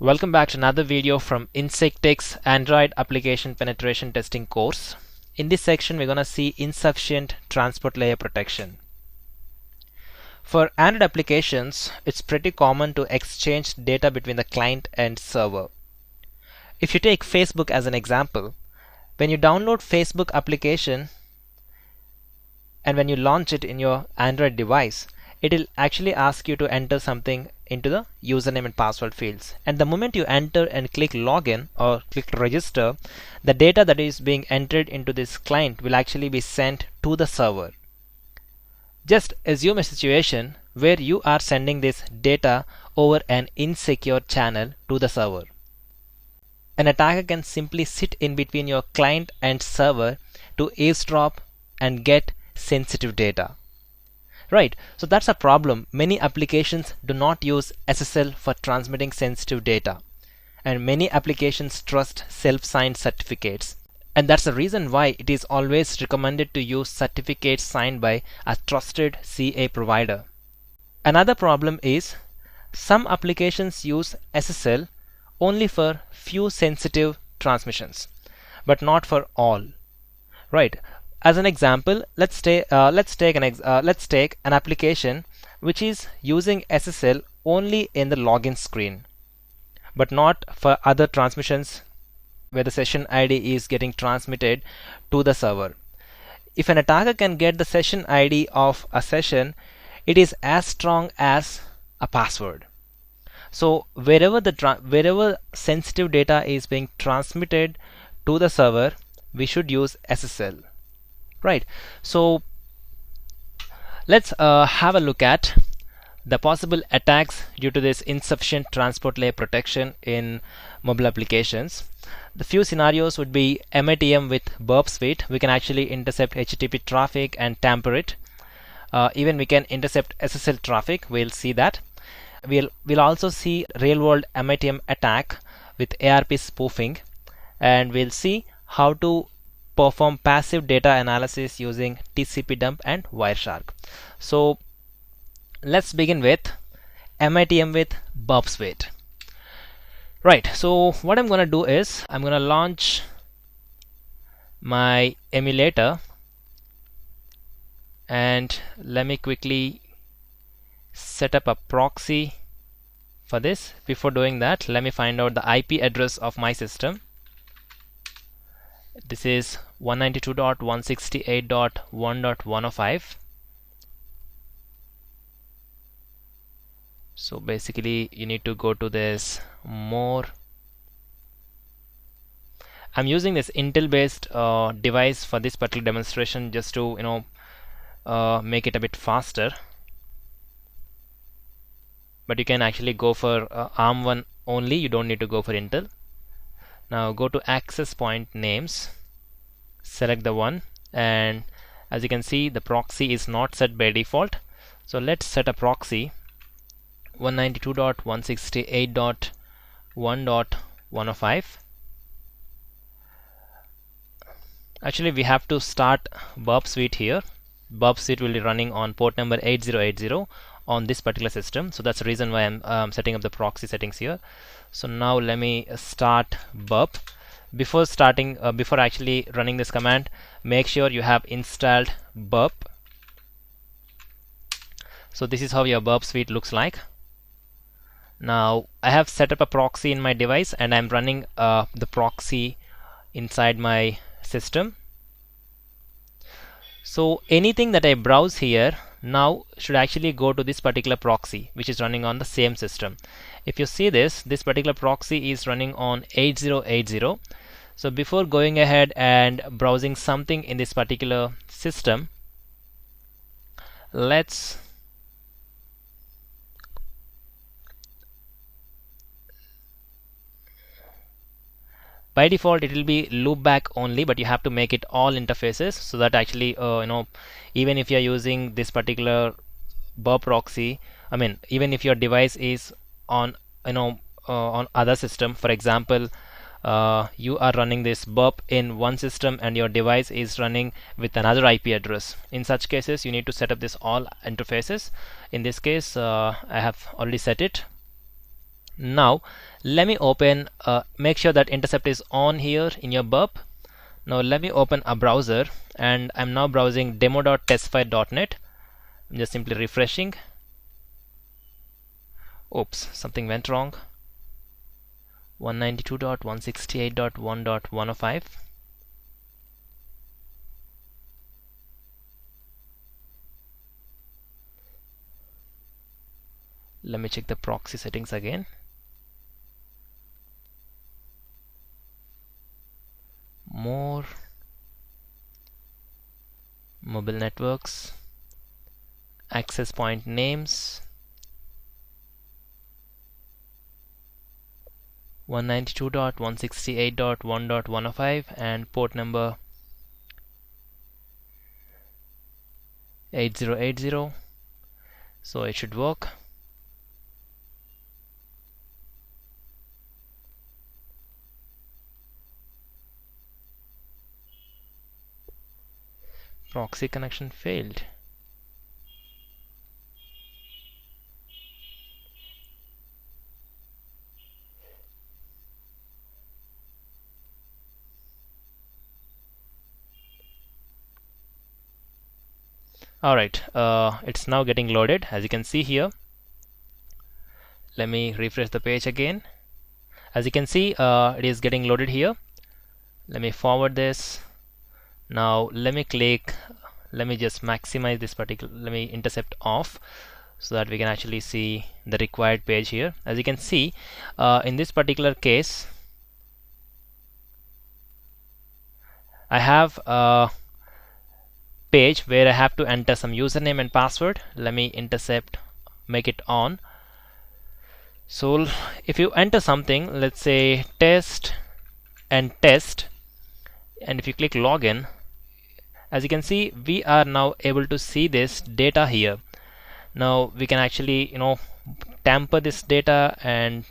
Welcome back to another video from Insectech's Android Application Penetration Testing course. In this section, we're going to see insufficient transport layer protection. For Android applications, it's pretty common to exchange data between the client and server. If you take Facebook as an example, when you download Facebook application and when you launch it in your Android device, it will actually ask you to enter something into the username and password fields. And the moment you enter and click login or click register, the data that is being entered into this client will actually be sent to the server. Just assume a situation where you are sending this data over an insecure channel to the server. An attacker can simply sit in between your client and server to eavesdrop and get sensitive data. Right, so that's a problem. Many applications do not use SSL for transmitting sensitive data, and many applications trust self-signed certificates. And that's the reason why it is always recommended to use certificates signed by a trusted CA provider. Another problem is some applications use SSL only for few sensitive transmissions, but not for all. Right. As an example, let's take an application which is using SSL only in the login screen, but not for other transmissions where the session ID is getting transmitted to the server. If an attacker can get the session ID of a session, it is as strong as a password. So wherever sensitive data is being transmitted to the server, we should use SSL. Right, so let's have a look at the possible attacks due to this insufficient transport layer protection in mobile applications. The few scenarios would be MITM with burp suite. We can actually intercept HTTP traffic and tamper it. Even we can intercept SSL traffic. We'll see that. We'll also see real-world MITM attack with ARP spoofing, and we'll see how to perform passive data analysis using TCP dump and Wireshark. So let's begin with MITM with burp suite. Right, so what I'm going to do is I'm going to launch my emulator, and let me quickly set up a proxy for this. Before doing that, let me find out the IP address of my system. This is 192.168.1.105. So basically you need to go to this more. I'm using this Intel based device for this particular demonstration just to make it a bit faster, but you can actually go for ARM one only. You don't need to go for Intel. Now go to access point names, select the one, and as you can see the proxy is not set by default. So let's set a proxy 192.168.1.105. Actually we have to start burp suite here. Burp suite will be running on port number 8080 on this particular system, so that's the reason why I'm setting up the proxy settings here. So now let me start burp. Before actually running this command, make sure you have installed burp. So this is how your burp suite looks like. Now I have set up a proxy in my device, and I'm running the proxy inside my system. So anything that I browse here now should actually go to this particular proxy which is running on the same system. If you see this particular proxy is running on 8080. So before going ahead and browsing something in this particular system, let's by default it will be loopback only, but you have to make it all interfaces so that actually even if you are using this particular burp proxy, even if your device is on on other system, for example you are running this burp in one system and your device is running with another IP address. In such cases you need to set up this all interfaces. In this case I have already set it. Now let me open, make sure that intercept is on here in your burp. Now let me open a browser, and I'm now browsing demo.testfire.net. I'm just simply refreshing. Oops, something went wrong. 192.168.1.105. Let me check the proxy settings again. More, mobile networks, access point names, 192.168.1.105 and port number 8080. So it should work. Proxy connection failed. Alright, it's now getting loaded, as you can see here. Let me refresh the page again. As you can see, it is getting loaded here. Let me forward this. Now let me just maximize this particular, let me intercept off so that we can actually see the required page here. As you can see, in this particular case, I have a page where I have to enter some username and password. Let me intercept, make it on. So if you enter something, let's say test and test, and if you click login, as you can see, we are now able to see this data here. Now we can actually, tamper this data and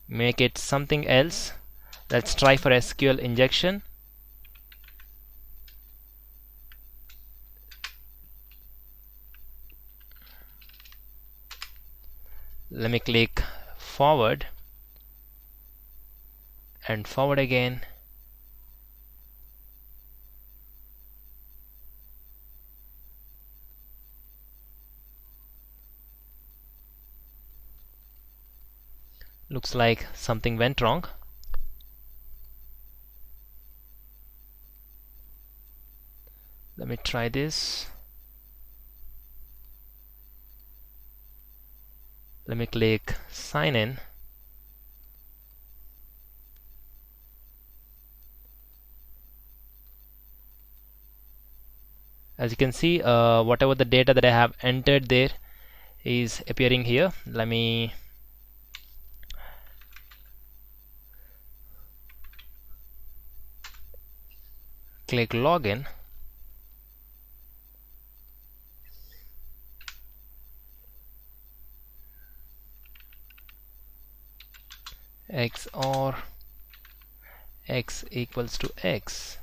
make it something else. Let's try for SQL injection. Let me click forward and forward again. Looks like something went wrong. Let me try this. Let me click sign in. As you can see, whatever the data that I have entered there is appearing here. Let me click login. X or X equals to X.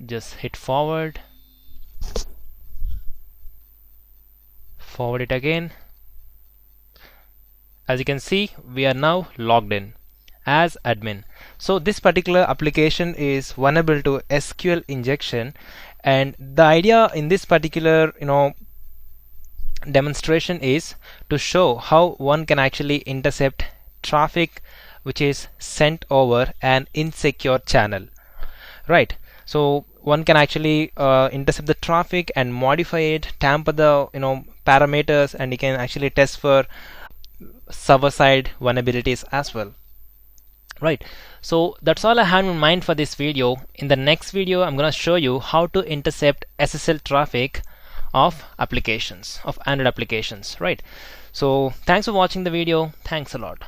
Just hit forward, forward it again. As you can see, we are now logged in as admin. So this particular application is vulnerable to SQL injection, and the idea in this particular demonstration is to show how one can actually intercept traffic which is sent over an insecure channel, right? So one can actually intercept the traffic and modify it, tamper the parameters, and you can actually test for server side vulnerabilities as well. Right, so that's all I have in mind for this video. In the next video, I'm going to show you how to intercept SSL traffic of applications, of Android applications. Right, so thanks for watching the video. Thanks a lot.